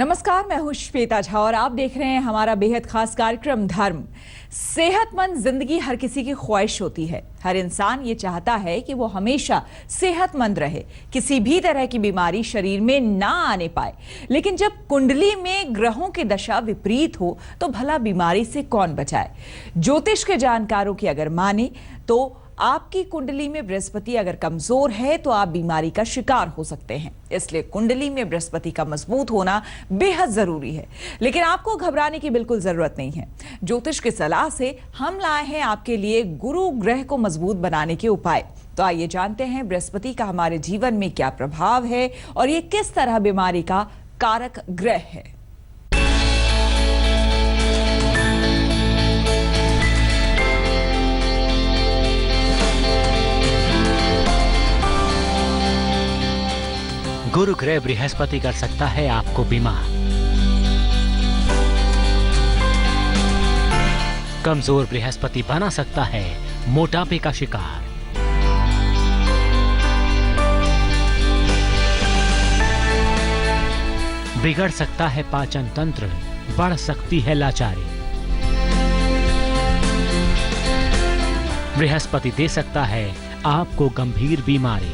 नमस्कार, मैं हूं श्वेता झा और आप देख रहे हैं हमारा बेहद खास कार्यक्रम धर्म। सेहतमंद जिंदगी हर किसी की ख्वाहिश होती है। हर इंसान ये चाहता है कि वो हमेशा सेहतमंद रहे, किसी भी तरह की बीमारी शरीर में ना आने पाए। लेकिन जब कुंडली में ग्रहों की दशा विपरीत हो तो भला बीमारी से कौन बचाए? ज्योतिष के जानकारों की अगर माने तो आपकी कुंडली में बृहस्पति अगर कमजोर है तो आप बीमारी का शिकार हो सकते हैं। इसलिए कुंडली में बृहस्पति का मजबूत होना बेहद जरूरी है। लेकिन आपको घबराने की बिल्कुल जरूरत नहीं है। ज्योतिष की सलाह से हम लाए हैं आपके लिए गुरु ग्रह को मजबूत बनाने के उपाय। तो आइए जानते हैं बृहस्पति का हमारे जीवन में क्या प्रभाव है और ये किस तरह बीमारी का कारक ग्रह है। गुरु ग्रह बृहस्पति कर सकता है आपको बीमार। कमजोर बृहस्पति बना सकता है मोटापे का शिकार। बिगड़ सकता है पाचन तंत्र, बढ़ सकती है लाचारी। बृहस्पति दे सकता है आपको गंभीर बीमारी।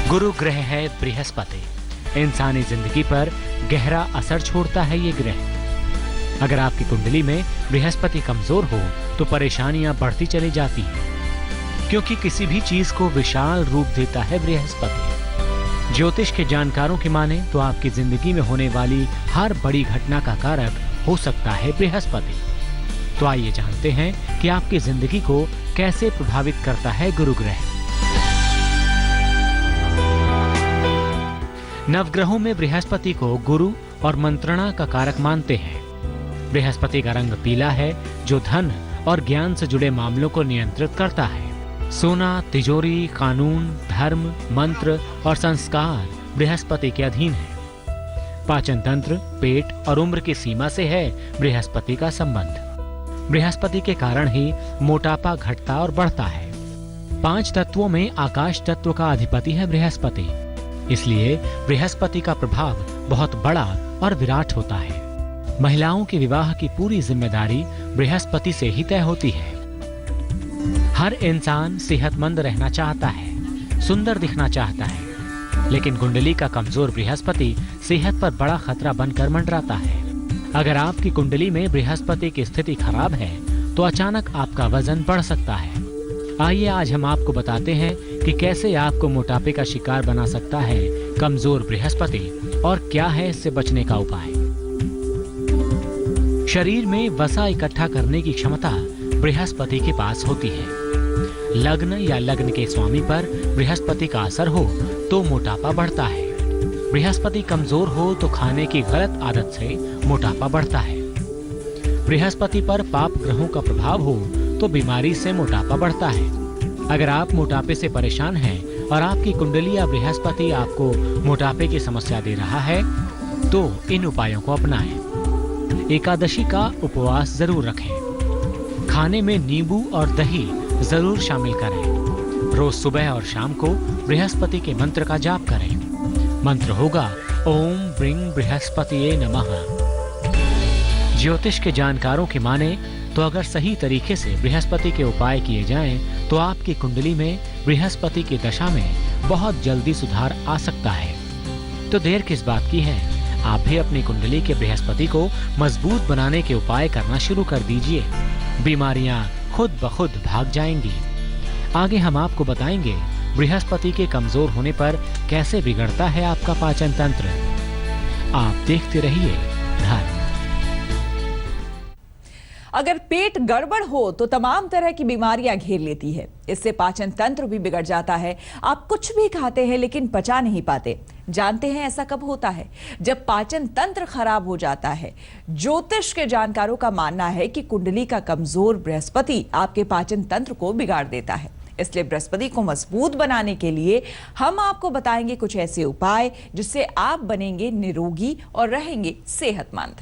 गुरु ग्रह है बृहस्पति। इंसानी जिंदगी पर गहरा असर छोड़ता है ये ग्रह। अगर आपकी कुंडली में बृहस्पति कमजोर हो तो परेशानियां बढ़ती चली जाती हैं, क्योंकि किसी भी चीज को विशाल रूप देता है बृहस्पति। ज्योतिष के जानकारों की माने तो आपकी जिंदगी में होने वाली हर बड़ी घटना का कारक हो सकता है बृहस्पति। तो आइए जानते हैं कि आपकी जिंदगी को कैसे प्रभावित करता है गुरु ग्रह। नवग्रहों में बृहस्पति को गुरु और मंत्रणा का कारक मानते हैं। बृहस्पति का रंग पीला है, जो धन और ज्ञान से जुड़े मामलों को नियंत्रित करता है। सोना, तिजोरी, कानून, धर्म, मंत्र और संस्कार बृहस्पति के अधीन है। पाचन तंत्र, पेट और उम्र की सीमा से है बृहस्पति का संबंध। बृहस्पति के कारण ही मोटापा घटता और बढ़ता है। 5 तत्वों में आकाश तत्व का अधिपति है बृहस्पति। इसलिए बृहस्पति का प्रभाव बहुत बड़ा और विराट होता है। महिलाओं के विवाह की पूरी जिम्मेदारी बृहस्पति से ही तय होती है। हर इंसान सेहतमंद रहना चाहता है, सुंदर दिखना चाहता है, लेकिन कुंडली का कमजोर बृहस्पति सेहत पर बड़ा खतरा बनकर मंडराता है। अगर आपकी कुंडली में बृहस्पति की स्थिति खराब है तो अचानक आपका वजन बढ़ सकता है। आइए आज हम आपको बताते हैं कि कैसे आपको मोटापे का शिकार बना सकता है कमजोर बृहस्पति और क्या है इससे बचने का उपाय। शरीर में वसा इकट्ठा करने की क्षमता बृहस्पति के पास होती है। लग्न या लग्न के स्वामी पर बृहस्पति का असर हो तो मोटापा बढ़ता है। बृहस्पति कमजोर हो तो खाने की गलत आदत से मोटापा बढ़ता है। बृहस्पति पर पाप ग्रहों का प्रभाव हो तो बीमारी से मोटापा बढ़ता है। अगर आप मोटापे से परेशान हैं और आपकी कुंडली या बृहस्पति आपको मोटापे की समस्या दे रहा है तो इन उपायों को अपनाएं। एकादशी का उपवास जरूर रखें। खाने में नींबू और दही जरूर शामिल करें। रोज सुबह और शाम को बृहस्पति के मंत्र का जाप करें। मंत्र होगा ओम ब्रिंग बृहस्पतिये नमः। ज्योतिष के जानकारों की माने तो अगर सही तरीके से बृहस्पति के उपाय किए जाएं तो आपकी कुंडली में बृहस्पति की दशा में बहुत जल्दी सुधार आ सकता है। तो देर किस बात की है, आप भी अपनी कुंडली के बृहस्पति को मजबूत बनाने के उपाय करना शुरू कर दीजिए। बीमारियां खुद ब खुद भाग जाएंगी। आगे हम आपको बताएंगे बृहस्पति के कमजोर होने पर कैसे बिगड़ता है आपका पाचन तंत्र। आप देखते रहिए धर्म। अगर पेट गड़बड़ हो तो तमाम तरह की बीमारियां घेर लेती है। इससे पाचन तंत्र भी बिगड़ जाता है। आप कुछ भी खाते हैं लेकिन पचा नहीं पाते। जानते हैं ऐसा कब होता है? जब पाचन तंत्र खराब हो जाता है। ज्योतिष के जानकारों का मानना है कि कुंडली का कमजोर बृहस्पति आपके पाचन तंत्र को बिगाड़ देता है। इसलिए बृहस्पति को मजबूत बनाने के लिए हम आपको बताएंगे कुछ ऐसे उपाय जिससे आप बनेंगे निरोगी और रहेंगे सेहतमंद।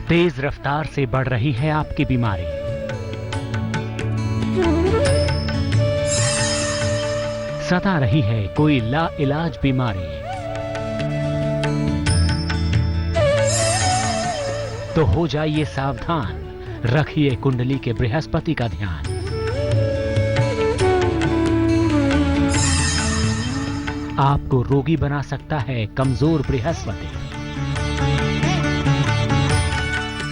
तेज रफ्तार से बढ़ रही है आपकी बीमारी। सता रही है कोई लाइलाज बीमारी। तो हो जाइए सावधान, रखिए कुंडली के बृहस्पति का ध्यान। आपको रोगी बना सकता है कमजोर बृहस्पति।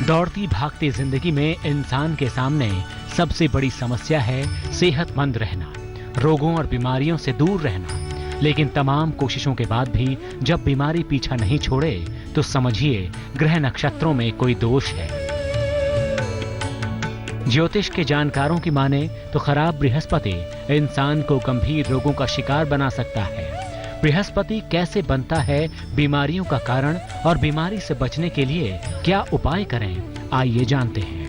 दौड़ती भागती जिंदगी में इंसान के सामने सबसे बड़ी समस्या है सेहतमंद रहना, रोगों और बीमारियों से दूर रहना। लेकिन तमाम कोशिशों के बाद भी जब बीमारी पीछा नहीं छोड़े तो समझिए ग्रह नक्षत्रों में कोई दोष है। ज्योतिष के जानकारों की माने तो खराब बृहस्पति इंसान को गंभीर रोगों का शिकार बना सकता है। बृहस्पति कैसे बनता है, बीमारियों का कारण और बीमारी से बचने के लिए क्या उपाय करें, आइए जानते हैं।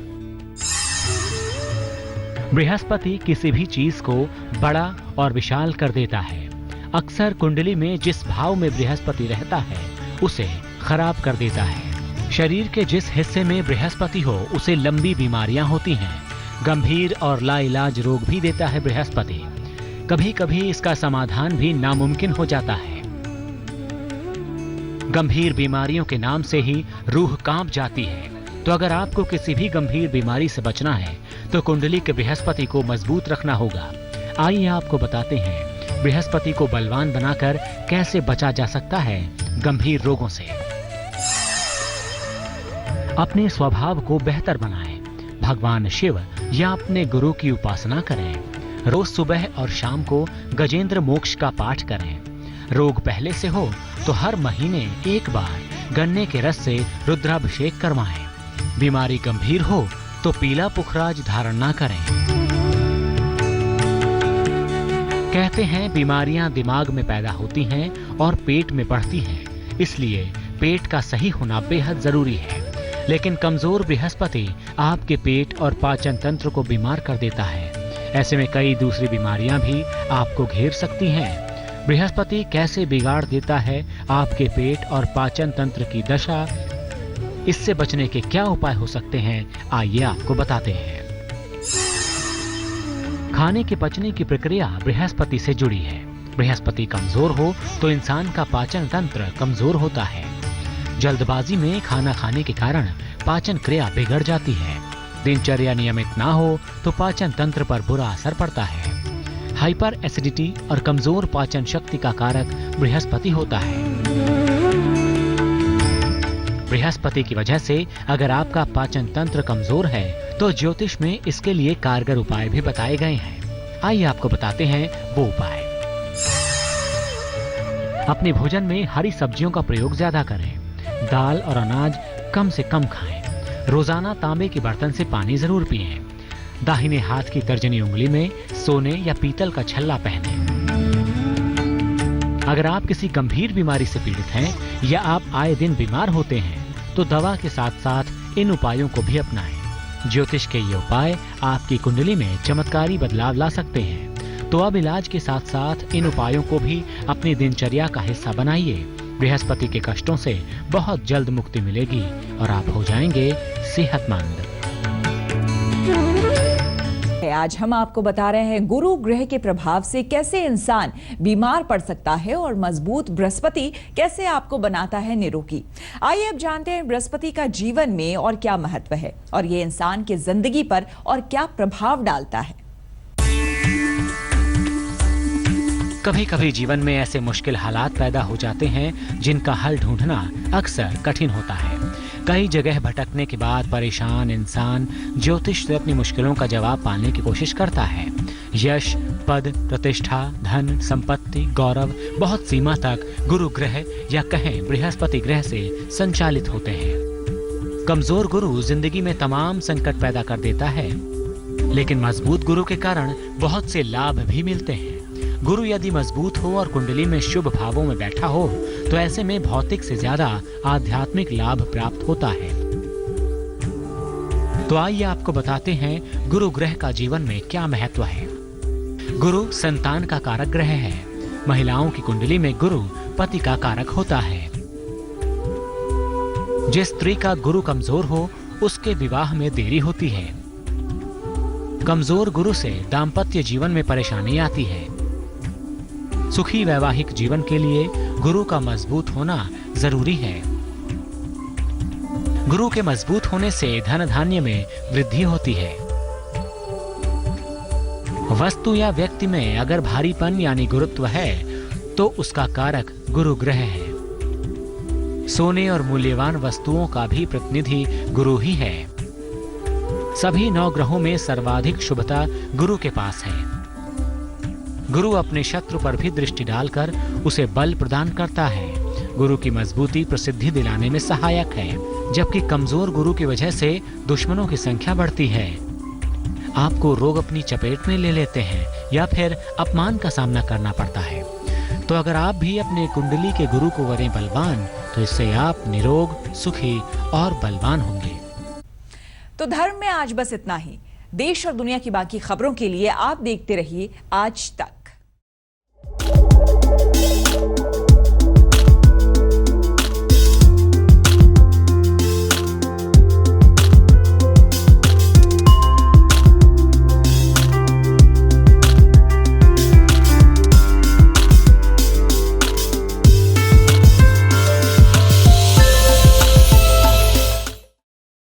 बृहस्पति किसी भी चीज को बड़ा और विशाल कर देता है। अक्सर कुंडली में जिस भाव में बृहस्पति रहता है उसे खराब कर देता है। शरीर के जिस हिस्से में बृहस्पति हो उसे लंबी बीमारियां होती हैं। गंभीर और लाइलाज रोग भी देता है बृहस्पति। कभी कभी इसका समाधान भी नामुमकिन हो जाता है। गंभीर बीमारियों के नाम से ही रूह कांप जाती है। तो अगर आपको किसी भी गंभीर बीमारी से बचना है तो कुंडली के बृहस्पति को मजबूत रखना होगा। आइए आपको बताते हैं बृहस्पति को बलवान बनाकर कैसे बचा जा सकता है गंभीर रोगों से। अपने स्वभाव को बेहतर बनाएं। भगवान शिव या अपने गुरु की उपासना करें। रोज सुबह और शाम को गजेंद्र मोक्ष का पाठ करें। रोग पहले से हो तो हर महीने एक बार गन्ने के रस से रुद्राभिषेक करवाएं। बीमारी गंभीर हो तो पीला पुखराज धारण ना करें। कहते हैं बीमारियां दिमाग में पैदा होती हैं और पेट में बढ़ती हैं, इसलिए पेट का सही होना बेहद जरूरी है। लेकिन कमजोर बृहस्पति आपके पेट और पाचन तंत्र को बीमार कर देता है। ऐसे में कई दूसरी बीमारियां भी आपको घेर सकती हैं। बृहस्पति कैसे बिगाड़ देता है आपके पेट और पाचन तंत्र की दशा, इससे बचने के क्या उपाय हो सकते हैं, आइए आपको बताते हैं। खाने के पचने की प्रक्रिया बृहस्पति से जुड़ी है। बृहस्पति कमजोर हो तो इंसान का पाचन तंत्र कमजोर होता है। जल्दबाजी में खाना खाने के कारण पाचन क्रिया बिगड़ जाती है। दिनचर्या नियमित ना हो तो पाचन तंत्र पर बुरा असर पड़ता है। हाइपर एसिडिटी और कमजोर पाचन शक्ति का कारक बृहस्पति होता है। बृहस्पति की वजह से अगर आपका पाचन तंत्र कमजोर है तो ज्योतिष में इसके लिए कारगर उपाय भी बताए गए हैं। आइए आपको बताते हैं वो उपाय। अपने भोजन में हरी सब्जियों का प्रयोग ज्यादा करें। दाल और अनाज कम से कम खाएं। रोजाना तांबे के बर्तन से पानी जरूर पिएं। दाहिने हाथ की तर्जनी उंगली में सोने या पीतल का छल्ला पहनें। अगर आप किसी गंभीर बीमारी से पीड़ित हैं या आप आए दिन बीमार होते हैं तो दवा के साथ साथ इन उपायों को भी अपनाएं। ज्योतिष के ये उपाय आपकी कुंडली में चमत्कारी बदलाव ला सकते हैं। तो अब इलाज के साथ साथ इन उपायों को भी अपनी दिनचर्या का हिस्सा बनाइए। बृहस्पति के कष्टों से बहुत जल्द मुक्ति मिलेगी और आप हो जाएंगे सेहतमंद। आज हम आपको बता रहे हैं गुरु ग्रह के प्रभाव से कैसे इंसान बीमार पड़ सकता है और मजबूत बृहस्पति कैसे आपको बनाता है निरोगी। आइए अब जानते हैं बृहस्पति का जीवन में और क्या महत्व है और ये इंसान की जिंदगी पर और क्या प्रभाव डालता है। कभी कभी जीवन में ऐसे मुश्किल हालात पैदा हो जाते हैं जिनका हल ढूंढना अक्सर कठिन होता है। कई जगह भटकने के बाद परेशान इंसान ज्योतिष से अपनी मुश्किलों का जवाब पाने की कोशिश करता है। यश, पद, प्रतिष्ठा, धन, संपत्ति, गौरव बहुत सीमा तक गुरु ग्रह या कहें बृहस्पति ग्रह से संचालित होते हैं। कमजोर गुरु जिंदगी में तमाम संकट पैदा कर देता है, लेकिन मजबूत गुरु के कारण बहुत से लाभ भी मिलते हैं। गुरु यदि मजबूत हो और कुंडली में शुभ भावों में बैठा हो तो ऐसे में भौतिक से ज्यादा आध्यात्मिक लाभ प्राप्त होता है। तो आइए आपको बताते हैं गुरु ग्रह का जीवन में क्या महत्व है। गुरु संतान का कारक ग्रह है। महिलाओं की कुंडली में गुरु पति का कारक होता है। जिस स्त्री का गुरु कमजोर हो उसके विवाह में देरी होती है। कमजोर गुरु से दाम्पत्य जीवन में परेशानी आती है। सुखी वैवाहिक जीवन के लिए गुरु का मजबूत होना जरूरी है। गुरु के मजबूत होने से धन धान्य में वृद्धि होती है। वस्तु या व्यक्ति में अगर भारीपन यानी गुरुत्व है तो उसका कारक गुरु ग्रह है। सोने और मूल्यवान वस्तुओं का भी प्रतिनिधि गुरु ही है। सभी 9 ग्रहों में सर्वाधिक शुभता गुरु के पास है। गुरु अपने शत्रु पर भी दृष्टि डालकर उसे बल प्रदान करता है। गुरु की मजबूती प्रसिद्धि दिलाने में सहायक है, जबकि कमजोर गुरु की वजह से दुश्मनों की संख्या बढ़ती है। आपको रोग अपनी चपेट में ले लेते हैं या फिर अपमान का सामना करना पड़ता है। तो अगर आप भी अपने कुंडली के गुरु को वरें बलवान, तो इससे आप निरोग, सुखी और बलवान होंगे। तो धर्म में आज बस इतना ही। देश और दुनिया की बाकी खबरों के लिए आप देखते रहिए आज तक।